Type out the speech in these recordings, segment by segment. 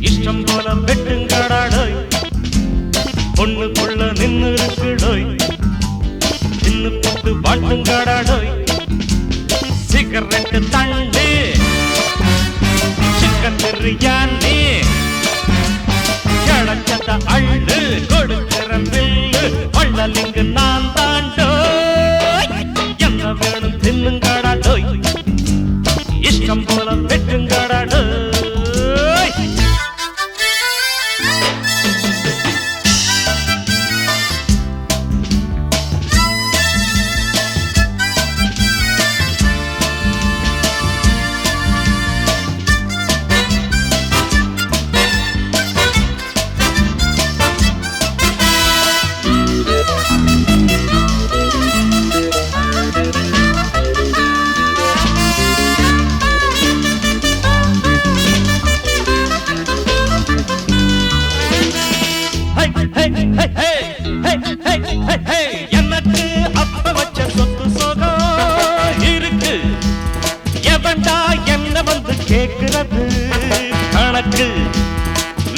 இஷ்டம் போல வெட்டுங்கடாடோய் பொண்ணுக்குள்ள நின்னு இருக்குடோய் நின்னு போட்டு வாழ்த்துங்கடாடோய் சிகரெட் தண்டு சிக்கன் பிரியாணி கிடச்சத அள்ளு கொடுக்கிற பில்லு வள்ளலிங்கு நான் தாண்டோய் என்ன வேணும் தின்னுங்கடாடோய் இஷ்டம் போல வெட்டுங்கடாடோய் எனக்கு அப்ப வச்ச சொத்து சோகம் இருக்கு எவன்டா என்ன வந்து கேட்கிறது கணக்கு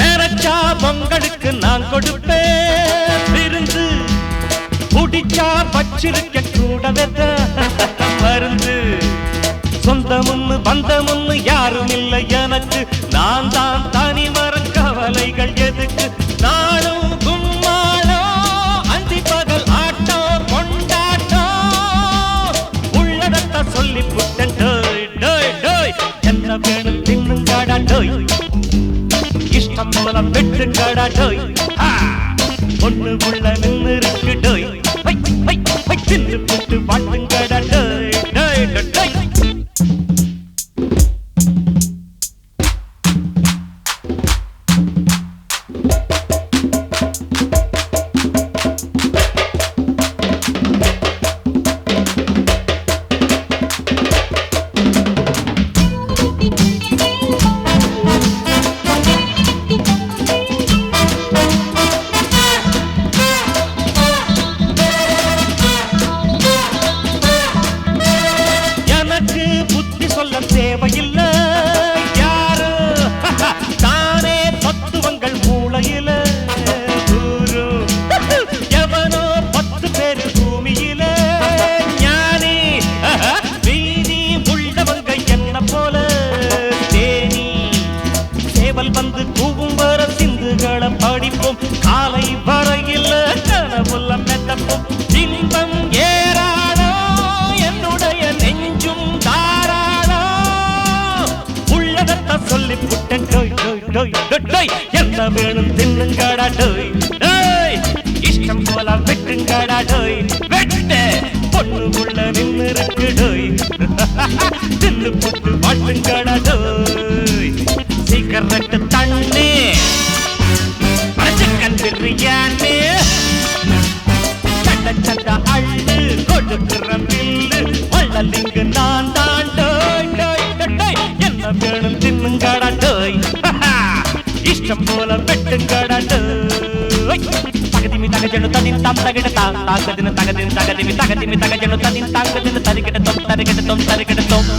நினைச்சா பொங்கலுக்கு நான் கொடுப்பேன் விருந்து குடிச்சா வச்சிருக்க கூடவே மருந்து சொந்தமுன்னு பந்தமுன்னு யாரும் இல்லை எனக்கு நான் தான் தனி மரம் கவலைகள் எதுக்கு நானும் கும்மாளோ அந்தி பகல் ஆட்டம் கொண்டாட்டம் உள்ளதத்த சொல்லி புட்டன் டோய் டோய் டோய் என்ன வேணும் தின்னுங்கடா டோய் இஷ்டம் போல வெட்டுங்கடா டோய் ஒண்ணு உள்ள நின்று இருக்கு டோய் தின்னு புட்டு வாழ்த்துங்கடா டோய் டோய் டோய் தேவையில்லை யாரு தானே தத்துவங்கள் மூளையில எவனோ 10 பேரு பூமியில ஞானி வீதி உள்ளவங்க என்ன போல தேனி சேவல் வந்து கூவும் வர சிந்துகளை படிப்போம் காலை வரையில் கனவுள்ள மெத்தப்போம் இன்பம் ஏறானோ என்னுடைய நெஞ்சும் சொல்லி புட்டன் டோய் டோய் டோய் டோய் என்ன வேணும் தின்னுங்கடா டோய் டோய் இஷ்டம் போல வெட்டுங்கடா டோய் வெட்டு பொண்ணு உள்ள நின்று இருக்கு டோய் தின்னு புட்டு வாழ்த்துங்கடா டோய் சிகரெட் தண்ணி சிக்கன் பிரியாணி சட்ட சட்ட அள்ளு கொடுக்கிற பில்லு வள்ளலிங்கு நான் தான் டோய் டோய் டோய் என்ன வேணும் தின்னுங்கடா டோய் இஷ்டம் போல வெட்டுங்கடா டோய் தகதிமி தகஜனு தனின் தாம் தகிடதா தாகதின தகதின் தகதிமி தகதிமி தகஜனு தனின் தாங்கதின தரிகிடத்தோம் தரிகிடத்தோம் தரிகிடத்தோம்